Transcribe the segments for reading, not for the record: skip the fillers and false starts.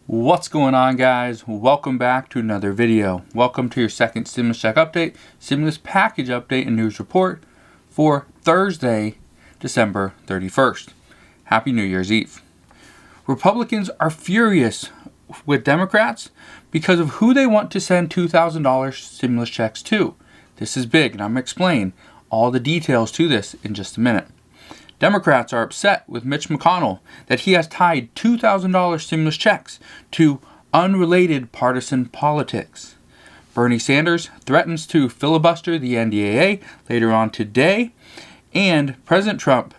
What's going on, guys? Welcome back to another video. Welcome to your second stimulus check update, stimulus package update and news report for Thursday, December 31st. Happy New Year's Eve. Republicans are furious with Democrats because of who they want to send $2,000 stimulus checks to. This is big, and I'm going to explain all the details to this in just a minute. Democrats are upset with Mitch McConnell that he has tied $2,000 stimulus checks to unrelated partisan politics. Bernie Sanders threatens to filibuster the NDAA later on today, and President Trump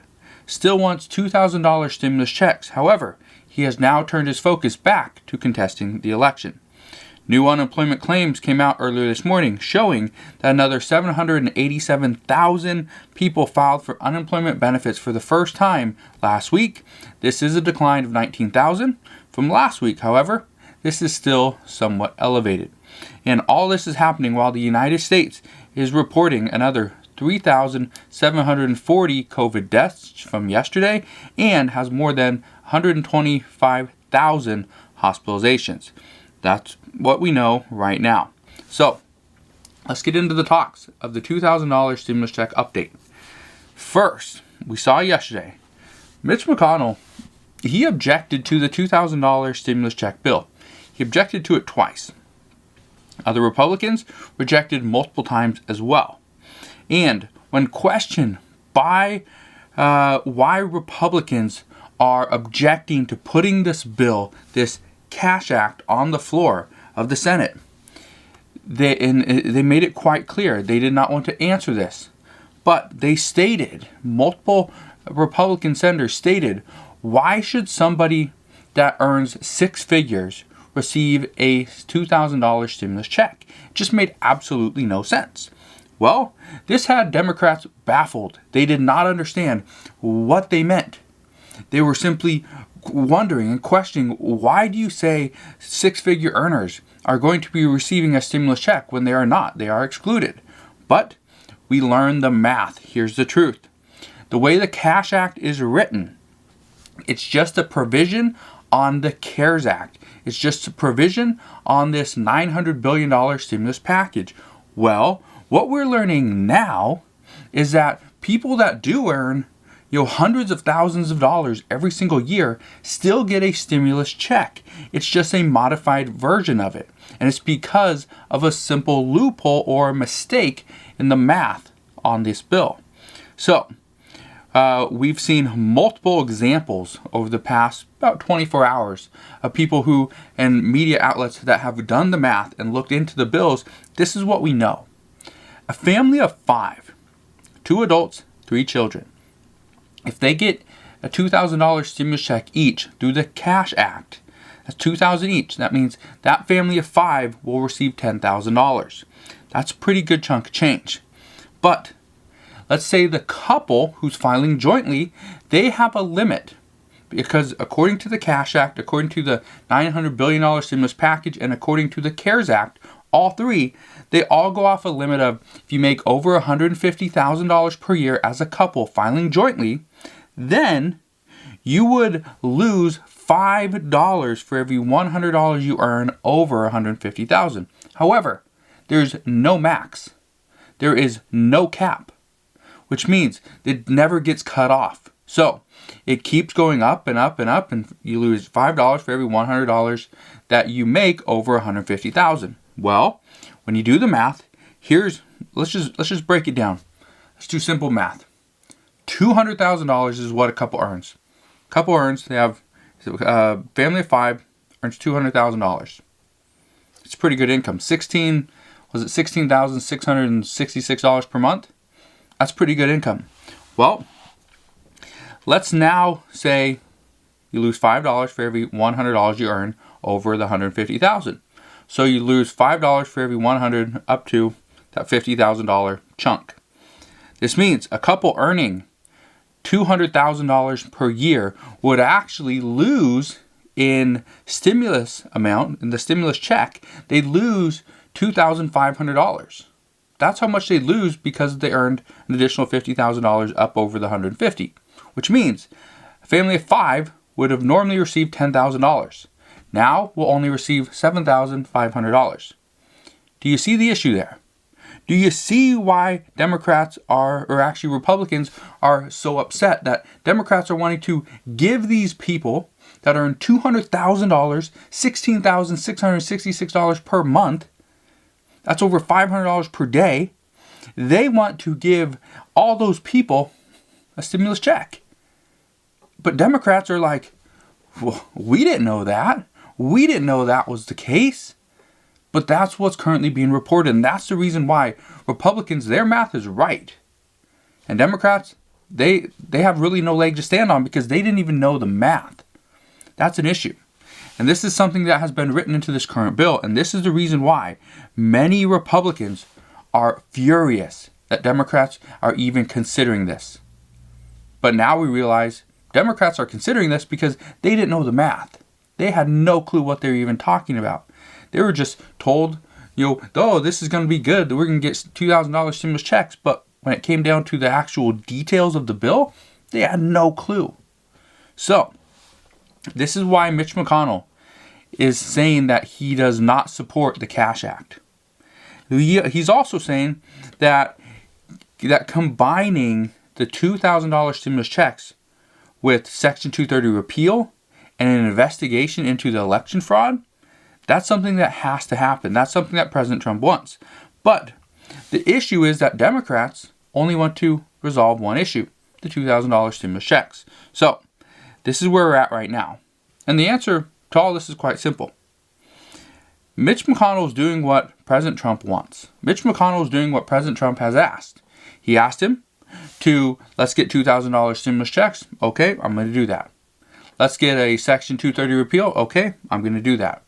still wants $2,000 stimulus checks. However, he has now turned his focus back to contesting the election. New unemployment claims came out earlier this morning showing that another 787,000 people filed for unemployment benefits for the first time last week. This is a decline of 19,000 from last week. However, this is still somewhat elevated. And all this is happening while the United States is reporting another 3,740 COVID deaths from yesterday and has more than 125,000 hospitalizations. That's what we know right now. So, let's get into the talks of the $2,000 stimulus check update. First, we saw yesterday, Mitch McConnell, he objected to the $2,000 stimulus check bill. He objected to it twice. Other Republicans rejected multiple times as well. And when questioned by why Republicans are objecting to putting this bill, this Cash Act, on the floor of the Senate, they made it quite clear they did not want to answer this. But they stated, multiple Republican senators stated, why should somebody that earns six figures receive a $2,000 stimulus check? It just made absolutely no sense. Well, this had Democrats baffled. They did not understand what they meant. They were simply wondering and questioning, why do you say six-figure earners are going to be receiving a stimulus check when they are not? They are excluded. But we learned the math. Here's the truth. The way the Cash Act is written, it's just a provision on the CARES Act. It's just a provision on this $900 billion stimulus package. Well, what we're learning now is that people that do earn hundreds of thousands of dollars every single year still get a stimulus check. It's just a modified version of it. And it's because of a simple loophole or a mistake in the math on this bill. So, we've seen multiple examples over the past about 24 hours of people who, and media outlets that have done the math and looked into the bills. This is what we know. A family of 5, 2 adults, 3 children, if they get a $2,000 stimulus check each through the Cash Act, that's $2,000 each. That means that family of 5 will receive $10,000. That's a pretty good chunk of change. But let's say the couple who's filing jointly, they have a limit. Because according to the Cash Act, according to the $900 billion stimulus package, and according to the CARES Act, all three, they all go off a limit of, if you make over $150,000 per year as a couple filing jointly, then you would lose $5 for every $100 you earn over $150,000. However, there's no max. There is no cap, which means it never gets cut off. So it keeps going up and up and up, and you lose $5 for every $100 that you make over $150,000. Well, when you do the math, let's just break it down. Let's do simple math. $200,000 is what a couple earns. Couple earns, they have a family of 5 earns $200,000. It's pretty good income. $16,666 per month? That's pretty good income. Well, let's now say you lose $5 for every $100 you earn over the $150,000. So you lose $5 for every $100 up to that $50,000 chunk. This means a couple earning $200,000 per year would actually lose in stimulus amount, in the stimulus check, they'd lose $2,500. That's how much they'd lose because they earned an additional $50,000 up over the $150,000, which means a family of 5 would have normally received $10,000. now will only receive $7,500. Do you see the issue there? Do you see why Democrats or actually Republicans are so upset that Democrats are wanting to give these people that earn $200,000, $16,666 per month, that's over $500 per day, they want to give all those people a stimulus check. But Democrats are like, well, we didn't know that. We didn't know that was the case. But that's what's currently being reported, and that's the reason why Republicans, their math is right. And Democrats, they have really no leg to stand on because they didn't even know the math. That's an issue. And this is something that has been written into this current bill, and this is the reason why many Republicans are furious that Democrats are even considering this. But now we realize Democrats are considering this because they didn't know the math. They had no clue what they were even talking about. They were just told, oh, this is going to be good. We're going to get $2,000 stimulus checks. But when it came down to the actual details of the bill, they had no clue. So, this is why Mitch McConnell is saying that he does not support the Cash Act. He's also saying that combining the $2,000 stimulus checks with Section 230 repeal and an investigation into the election fraud, that's something that has to happen. That's something that President Trump wants. But the issue is that Democrats only want to resolve one issue, the $2,000 stimulus checks. So, this is where we're at right now. And the answer to all this is quite simple. Mitch McConnell is doing what President Trump wants. Mitch McConnell is doing what President Trump has asked. He asked him to, let's get $2,000 stimulus checks. Okay, I'm going to do that. Let's get a Section 230 repeal. Okay, I'm going to do that.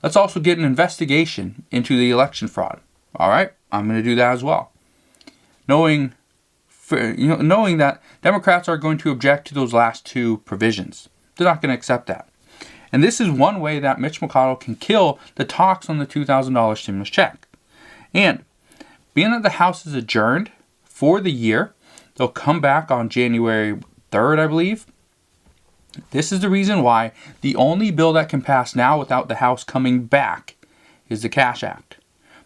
Let's also get an investigation into the election fraud. All right, I'm going to do that as well. Knowing that Democrats are going to object to those last two provisions. They're not going to accept that. And this is one way that Mitch McConnell can kill the talks on the $2,000 stimulus check. And being that the House is adjourned for the year, they'll come back on January 3rd, I believe. This is the reason why the only bill that can pass now without the House coming back is the Cash Act.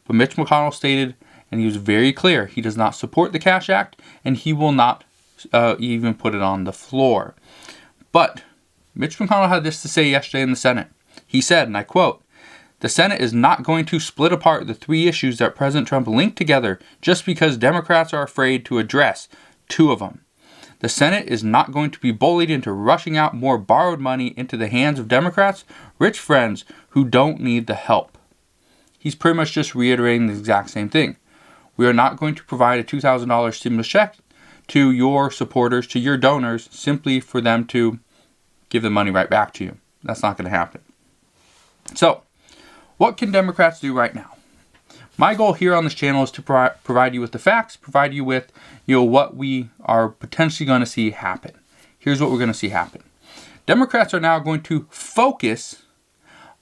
But Mitch McConnell stated, and he was very clear, he does not support the Cash Act, and he will not even put it on the floor. But Mitch McConnell had this to say yesterday in the Senate. He said, and I quote, "The Senate is not going to split apart the three issues that President Trump linked together just because Democrats are afraid to address two of them. The Senate is not going to be bullied into rushing out more borrowed money into the hands of Democrats' rich friends who don't need the help." He's pretty much just reiterating the exact same thing. We are not going to provide a $2,000 stimulus check to your supporters, to your donors, simply for them to give the money right back to you. That's not going to happen. So, what can Democrats do right now? My goal here on this channel is to provide you with the facts, provide you with what we are potentially going to see happen. Here's what we're going to see happen. Democrats are now going to focus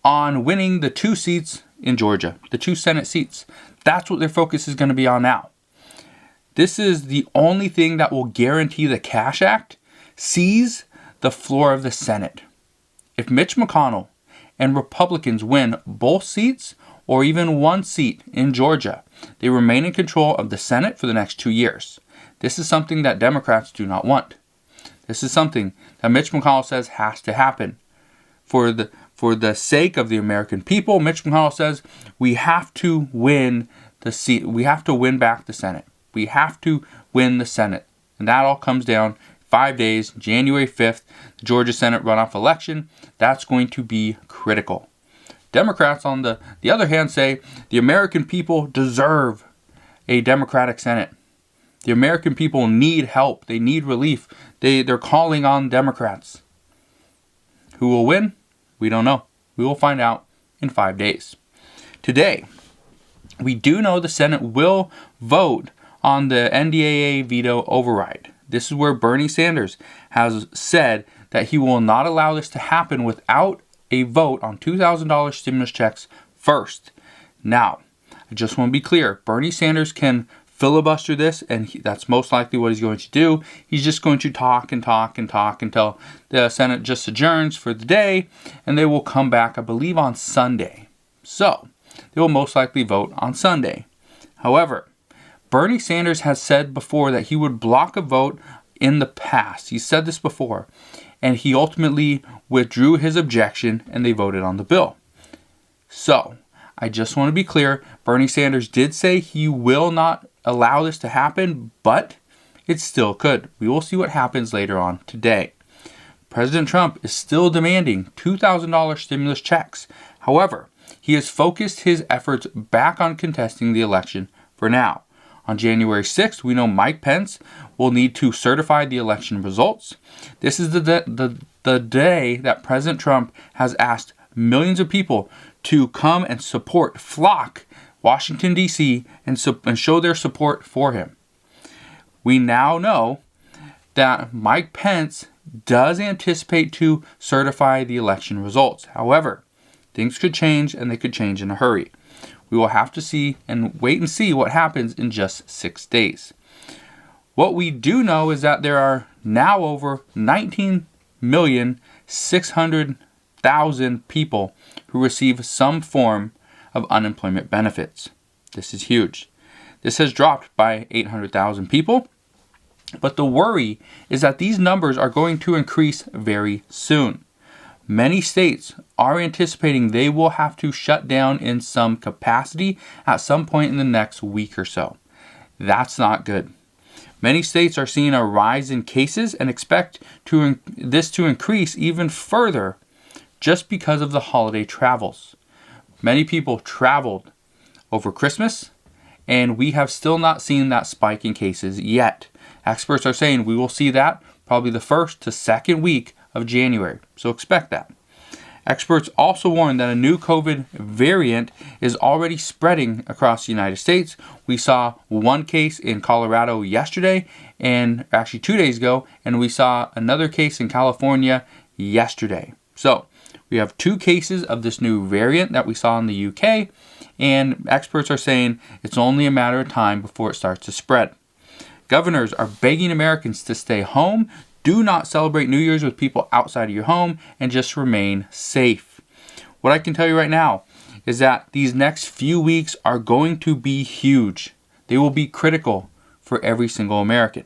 on winning the 2 seats in Georgia, the 2 Senate seats. That's what their focus is going to be on now. This is the only thing that will guarantee the Cash Act sees the floor of the Senate. If Mitch McConnell and Republicans win both seats, or even 1 seat in Georgia, they remain in control of the Senate for the next 2 years. This is something that Democrats do not want. This is something that Mitch McConnell says has to happen. For the sake of the American people, Mitch McConnell says we have to win the seat. We have to win back the Senate. We have to win the Senate. And that all comes down 5 days, January 5th, the Georgia Senate runoff election. That's going to be critical. Democrats, on the other hand, say the American people deserve a Democratic Senate. The American people need help. They need relief. They're calling on Democrats. Who will win? We don't know. We will find out in 5 days. Today, we do know the Senate will vote on the NDAA veto override. This is where Bernie Sanders has said that he will not allow this to happen without a vote on $2,000 stimulus checks first. Now, I just want to be clear. Bernie Sanders can filibuster this, and that's most likely what he's going to do. He's just going to talk and talk and talk until the Senate just adjourns for the day, and they will come back, I believe, on Sunday. So they will most likely vote on Sunday. However, Bernie Sanders has said before that he would block a vote in the past. He said this before, and he ultimately withdrew his objection, and they voted on the bill. So I just want to be clear, Bernie Sanders did say he will not allow this to happen, but it still could. We will see what happens later on today. President Trump is still demanding $2,000 stimulus checks. However, he has focused his efforts back on contesting the election for now. On January 6th, we know Mike Pence will need to certify the election results. This is the day that President Trump has asked millions of people to come and flock Washington, D.C. and show their support for him. We now know that Mike Pence does anticipate to certify the election results. However, things could change, and they could change in a hurry. We will have to see and wait and see what happens in just 6 days. What we do know is that there are now over 19,600,000 people who receive some form of unemployment benefits. This is huge. This has dropped by 800,000 people, but the worry is that these numbers are going to increase very soon. Many states are anticipating they will have to shut down in some capacity at some point in the next week or so. That's not good. Many states are seeing a rise in cases and expect this to increase even further just because of the holiday travels. Many people traveled over Christmas, and we have still not seen that spike in cases yet. Experts are saying we will see that probably the first to second week of January, so expect that. Experts also warn that a new COVID variant is already spreading across the United States. We saw one case in Colorado yesterday, and actually 2 days ago, and we saw another case in California yesterday. So we have 2 cases of this new variant that we saw in the UK, and experts are saying it's only a matter of time before it starts to spread. Governors are begging Americans to stay home. Do not celebrate New Year's with people outside of your home, and just remain safe. What I can tell you right now is that these next few weeks are going to be huge. They will be critical for every single American.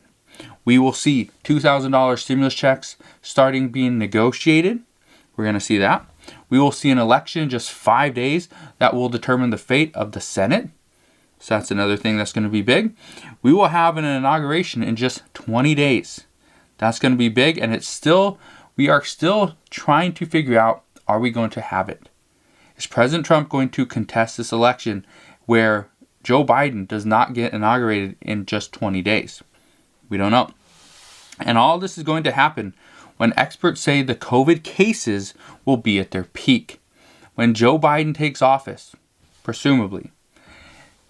We will see $2,000 stimulus checks starting being negotiated. We're going to see that. We will see an election in just 5 days that will determine the fate of the Senate. So that's another thing that's going to be big. We will have an inauguration in just 20 days. That's going to be big, and we are still trying to figure out, are we going to have it? Is President Trump going to contest this election where Joe Biden does not get inaugurated in just 20 days? We don't know. And all this is going to happen when experts say the COVID cases will be at their peak. When Joe Biden takes office, presumably,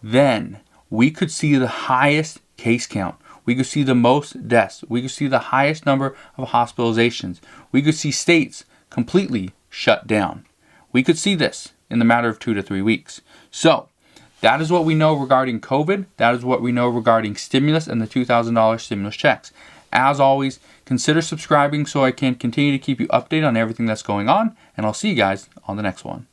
then we could see the highest case count. We could see the most deaths. We could see the highest number of hospitalizations. We could see states completely shut down. We could see this in the matter of 2 to 3 weeks. So that is what we know regarding COVID. That is what we know regarding stimulus and the $2,000 stimulus checks. As always, consider subscribing so I can continue to keep you updated on everything that's going on, and I'll see you guys on the next one.